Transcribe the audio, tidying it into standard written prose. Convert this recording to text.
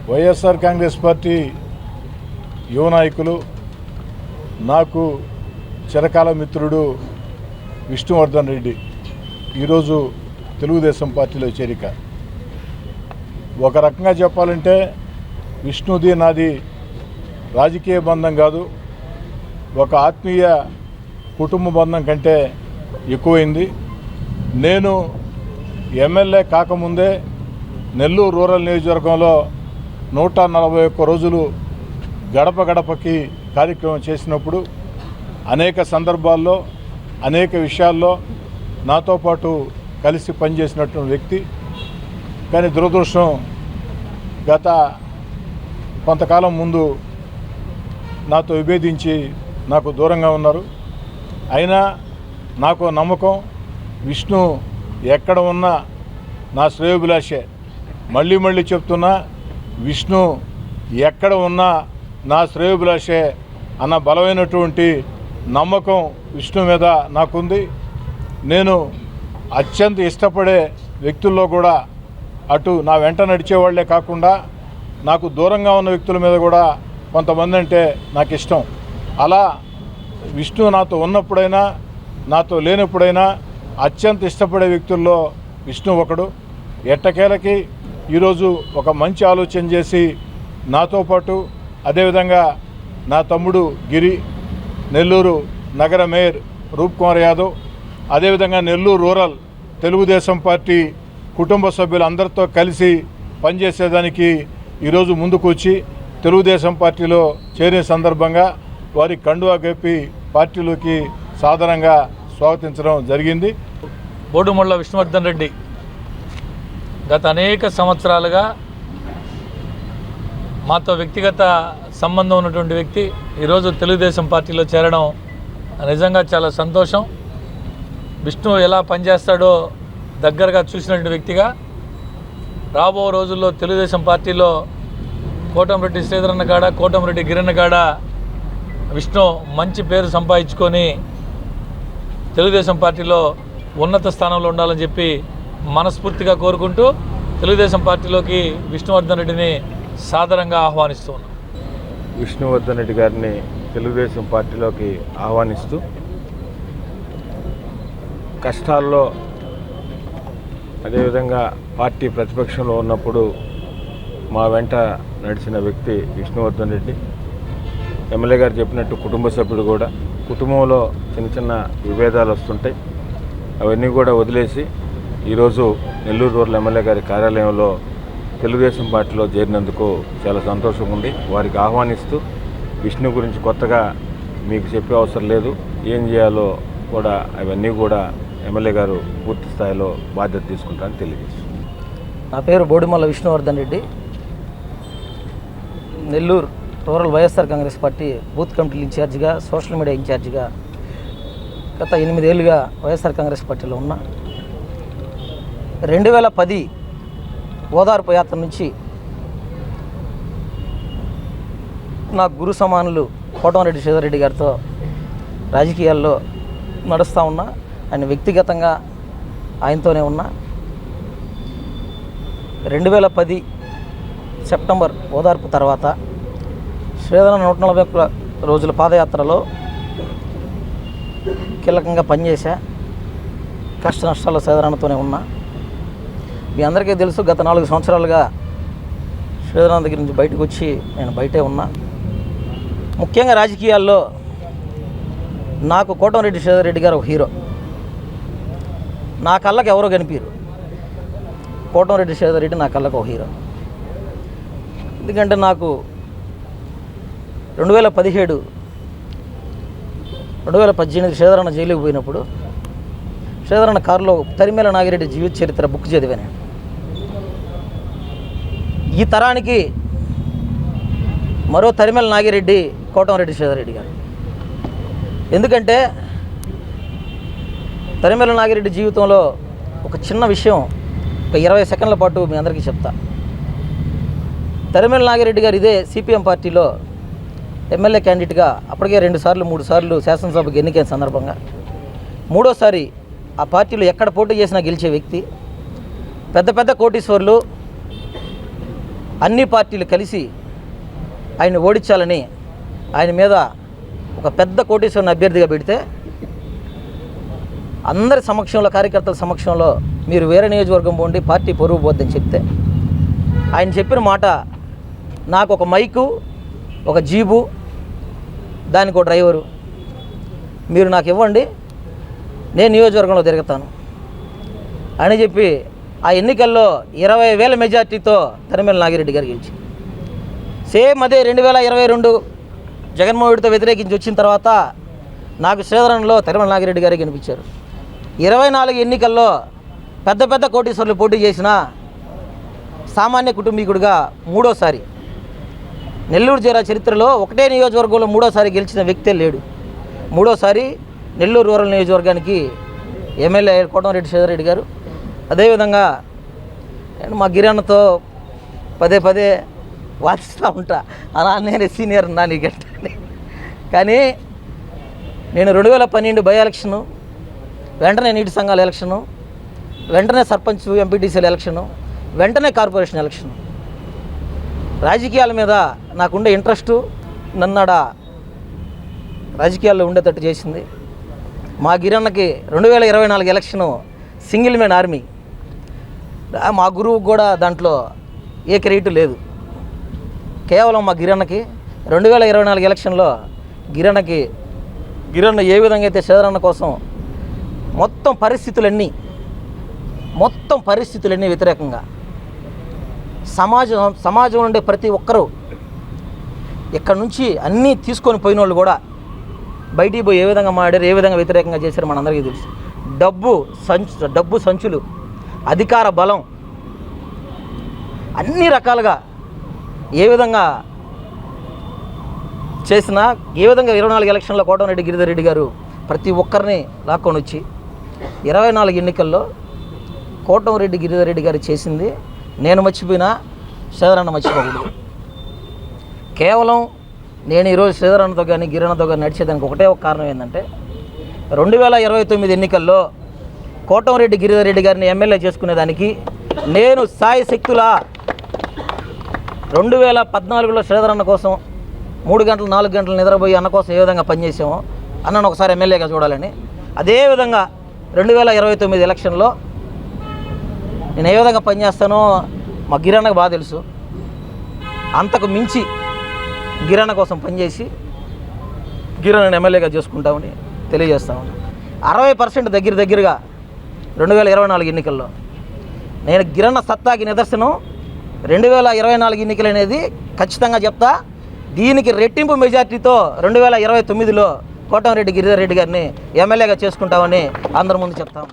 YSR Congress party యువ నాయకులు నాకు చిరకాల మిత్రుడు విష్ణువర్ధన్ రెడ్డి ఈరోజు తెలుగుదేశం పార్టీలో చేరిక. ఒక రకంగా చెప్పాలంటే విష్ణుది నాది రాజకీయ బంధం కాదు, ఒక ఆత్మీయ కుటుంబ బంధం కంటే ఎక్కువైంది. నేను ఎమ్మెల్యే కాకముందే నెల్లూరు రూరల్ నియోజకవర్గంలో 141 రోజులు గడప గడపకి కార్యక్రమం చేసినప్పుడు అనేక సందర్భాల్లో అనేక విషయాల్లో నాతో పాటు కలిసి పనిచేసినటువంటి వ్యక్తి. కానీ దురదృష్టం గత కొంతకాలం ముందు నాతో విభేదించి నాకు దూరంగా ఉన్నారు. అయినా నాకు నమ్మకం, విష్ణు ఎక్కడ ఉన్నా నా శ్రేయోభిలాషే. మళ్ళీ మళ్ళీ చెప్తున్నా, విష్ణు ఎక్కడ ఉన్నా నా శ్రేయోభిలాషే అన్న బలమైనటువంటి నమ్మకం విష్ణు మీద నాకుంది. నేను అత్యంత ఇష్టపడే వ్యక్తుల్లో కూడా అటు నా వెంట నడిచేవాళ్లే కాకుండా నాకు దూరంగా ఉన్న వ్యక్తుల మీద కూడా కొంతమంది అంటే నాకు ఇష్టం. అలా విష్ణు నాతో ఉన్నప్పుడైనా నాతో లేనప్పుడైనా అత్యంత ఇష్టపడే వ్యక్తుల్లో విష్ణు ఒకడు. ఎట్టకేలకి ఈరోజు ఒక మంచి ఆలోచన చేసి నాతో పాటు అదేవిధంగా నా తమ్ముడు గిరి, నెల్లూరు నగర మేయర్ రూప్ కుమార్ యాదవ్, అదేవిధంగా నెల్లూరు రూరల్ తెలుగుదేశం పార్టీ కుటుంబ సభ్యులందరితో కలిసి పనిచేసేదానికి ఈరోజు ముందుకు వచ్చి తెలుగుదేశం పార్టీలో చేరిన సందర్భంగా వారి కండువా కప్పి పార్టీలోకి సాధారణంగా స్వాగతించడం జరిగింది. బోడుమల్ల విష్ణువర్ధన్ రెడ్డి గత అనేక సంవత్సరాలుగా మాతో వ్యక్తిగత సంబంధం ఉన్నటువంటి వ్యక్తి ఈరోజు తెలుగుదేశం పార్టీలో చేరడం నిజంగా చాలా సంతోషం. విష్ణు ఎలా పనిచేస్తాడో దగ్గరగా చూసినటువంటి వ్యక్తిగా రాబో రోజుల్లో తెలుగుదేశం పార్టీలో కోటంరెడ్డి శ్రీధరన్న కాడ, కోటంరెడ్డి గిరన్న కాడ విష్ణు మంచి పేరు సంపాదించుకొని తెలుగుదేశం పార్టీలో ఉన్నత స్థానంలో ఉండాలని చెప్పి మనస్ఫూర్తిగా కోరుకుంటూ తెలుగుదేశం పార్టీలోకి విష్ణువర్ధన్ రెడ్డిని సాదరంగా ఆహ్వానిస్తూ ఉన్నాం. విష్ణువర్ధన్ రెడ్డి గారిని తెలుగుదేశం పార్టీలోకి ఆహ్వానిస్తూ కష్టాల్లో అదేవిధంగా పార్టీ ప్రతిపక్షంలో ఉన్నప్పుడు మా వెంట నడిచిన వ్యక్తి విష్ణువర్ధన్ రెడ్డి. ఎమ్మెల్యే గారు చెప్పినట్టు కుటుంబ సభ్యుడు కూడా. కుటుంబంలో చిన్న చిన్న విభేదాలు వస్తుంటాయి, అవన్నీ కూడా వదిలేసి ఈరోజు నెల్లూరు రూరల్ ఎమ్మెల్యే గారి కార్యాలయంలో తెలుగుదేశం పార్టీలో చేరినందుకు చాలా సంతోషంగా ఉంది. వారికి ఆహ్వానిస్తూ విష్ణు గురించి కొత్తగా మీకు చెప్పే అవసరం లేదు, ఏం చేయాలో కూడా అవన్నీ కూడా ఎమ్మెల్యే గారు పూర్తి స్థాయిలో బాధ్యత తీసుకుంటారని తెలియజేస్తుంది. నా పేరు Bodumalla Vishnuvardhan Reddy. Nellore rural YSR Congress party booth కమిటీల ఇన్ఛార్జిగా, సోషల్ మీడియా ఇన్ఛార్జిగా గత 8 ఏళ్ళుగా వైఎస్ఆర్ కాంగ్రెస్ పార్టీలో ఉన్నా. 2010 ఓదార్పు యాత్ర నుంచి నా గురు సమానులు కోటంరెడ్డి శ్రీధర్ గారితో రాజకీయాల్లో నడుస్తూ ఉన్నా. ఆయన వ్యక్తిగతంగా ఆయనతోనే ఉన్నా. 2010 సెప్టెంబర్ ఓదార్పు తర్వాత శ్రీధరన్న 141 రోజుల పాదయాత్రలో కీలకంగా పనిచేశా. కష్ట నష్టాల్లో శ్రీధరన్నతోనే ఉన్నా. మీ అందరికీ తెలుసు, గత 4 సంవత్సరాలుగా శ్రీధరన్న దగ్గర నుంచి బయటకు వచ్చి నేను బయటే ఉన్నా. ముఖ్యంగా రాజకీయాల్లో నాకు కోటంరెడ్డి శ్రీధర్ రెడ్డి గారు ఒక హీరో. నా కళ్ళకి ఎవరో కనిపించరు, కోటంరెడ్డి శ్రీధర్ రెడ్డి నా కళ్ళకు ఒక హీరో. ఎందుకంటే నాకు 2017, 2018 శ్రీధరన్న జైలుకి పోయినప్పుడు శ్రీధరన్న కారులో తరిమేల నాగిరెడ్డి జీవిత చరిత్ర బుక్ చదివాను. ఈ తరానికి మరో తరిమేల నాగిరెడ్డి కోటంరెడ్డి శ్రీధర్ రెడ్డి గారు. ఎందుకంటే తరిమెల నాగిరెడ్డి జీవితంలో ఒక చిన్న విషయం ఒక 20 సెకండ్ల పాటు మీ అందరికీ చెప్తా. తరిమెల నాగిరెడ్డి గారు ఇదే సిపిఎం పార్టీలో ఎమ్మెల్యే క్యాండిడేట్గా అప్పటికే 2 సార్లు 3 సార్లు శాసనసభకు ఎన్నికైన సందర్భంగా మూడోసారి ఆ పార్టీలో ఎక్కడ పోటీ చేసినా గెలిచే వ్యక్తి. పెద్ద పెద్ద కోటీశ్వర్లు అన్ని పార్టీలు కలిసి ఆయన ఓడించాలని ఆయన మీద ఒక పెద్ద కోటీశ్వరుని అభ్యర్థిగా పెడితే అందరి సమక్షంలో, కార్యకర్తల సమక్షంలో మీరు వేరే నియోజకవర్గం పోండి, పార్టీ పొరుగు పోద్దని చెప్తే ఆయన చెప్పిన మాట, నాకు ఒక మైకు, ఒక జీబు, దానికి ఒక డ్రైవరు మీరు నాకు ఇవ్వండి, నేను నియోజకవర్గంలో తిరుగుతాను అని చెప్పి ఆ ఎన్నికల్లో 20,000 మెజార్టీతో తరిమెల నాగిరెడ్డి గారు గెలిచి, సేమ్ అదే 2022 జగన్మోహన్ రెడ్డితో వ్యతిరేకించి వచ్చిన తర్వాత నాకు శ్రీధరంలో తరిమెల నాగిరెడ్డి గారే గెలిపించారు. 24 ఎన్నికల్లో పెద్ద పెద్ద కోటీశ్వర్లు పోటీ చేసిన సామాన్య కుటుంబీకుడిగా మూడోసారి నెల్లూరు జిల్లా చరిత్రలో ఒకటే నియోజకవర్గంలో మూడోసారి గెలిచిన వ్యక్తే లేడు. మూడోసారి నెల్లూరు రూరల్ నియోజకవర్గానికి ఎమ్మెల్యే కోటమిరెడ్డి శ్రీధర్ గారు. అదేవిధంగా నేను మా గిరణతో పదే వాదిస్తూ ఉంటా, అలా నేను సీనియర్ నా నీకంటే. కానీ నేను 2012 బై ఎలక్షను, వెంటనే నీటి సంఘాల ఎలక్షను, వెంటనే సర్పంచ్ ఎంపీటీసీల ఎలక్షను, వెంటనే కార్పొరేషన్ ఎలక్షను, రాజకీయాల మీద నాకుండే ఇంట్రెస్టు నన్నాడ రాజకీయాల్లో ఉండేటట్టు చేసింది. మా గిరణకి 2024 ఎలక్షను సింగిల్ మ్యాన్ ఆర్మీ. మా గురువుకు కూడా దాంట్లో ఏ క్రెడిట్ లేదు. కేవలం మా గిరణకి 2024 ఎలక్షన్లో గిరణ్ ఏ విధంగా అయితే శ్రీధరన్న కోసం మొత్తం పరిస్థితులన్నీ వ్యతిరేకంగా సమాజం నుండి ప్రతి ఒక్కరూ ఇక్కడ నుంచి అన్నీ తీసుకొని పోయిన వాళ్ళు కూడా బయటికి పోయి ఏ విధంగా మాడారు, ఏ విధంగా వ్యతిరేకంగా చేశారు మనందరికీ తెలుసు. డబ్బు సంచులు, అధికార బలం, అన్ని రకాలుగా ఏ విధంగా చేసినా, ఏ విధంగా 24 ఎలక్షన్లో కోటమిరెడ్డి గిరిధర్ రెడ్డి గారు ప్రతి ఒక్కరిని లాక్కొని వచ్చి 24 ఎన్నికల్లో కోటమిరెడ్డి గిరిధర్ రెడ్డి గారు చేసింది నేను మర్చిపోయినా శ్రీధరన్న మర్చిపోకూడదు. కేవలం నేను ఈరోజు శ్రీధరన్నతో కానీ గిరణతో కానీ నడిచేదానికి ఒకటే ఒక కారణం ఏంటంటే 2029 ఎన్నికల్లో కోటమిరెడ్డి గిరిధర్ రెడ్డి గారిని ఎమ్మెల్యే చేసుకునేదానికి నేను సాయి శక్తులా 2014లో శ్రీధరన్న కోసం 3 గంటలు 4 గంటలు నిద్రపోయి అన్న కోసం ఏ విధంగా పనిచేసామో అన్నను ఒకసారి ఎమ్మెల్యేగా చూడాలని, అదేవిధంగా 2029 ఎలక్షన్లో నేను ఏ విధంగా పనిచేస్తానో మా గిరణకు బాగా తెలుసు. అంతకు మించి గిరణ కోసం పనిచేసి గిరణను ఎమ్మెల్యేగా చేసుకుంటామని తెలియజేస్తామని. 60% దగ్గరగా 2024 ఎన్నికల్లో నేను గిరణ సత్తాకి నిదర్శనం 2024 ఎన్నికలు అనేది ఖచ్చితంగా చెప్తా. దీనికి రెట్టింపు మెజార్టీతో 2029లో కోటమిరెడ్డి గిరిధర్ రెడ్డి గారిని ఎమ్మెల్యేగా చేసుకుంటామని అందరి ముందు చెప్తాము.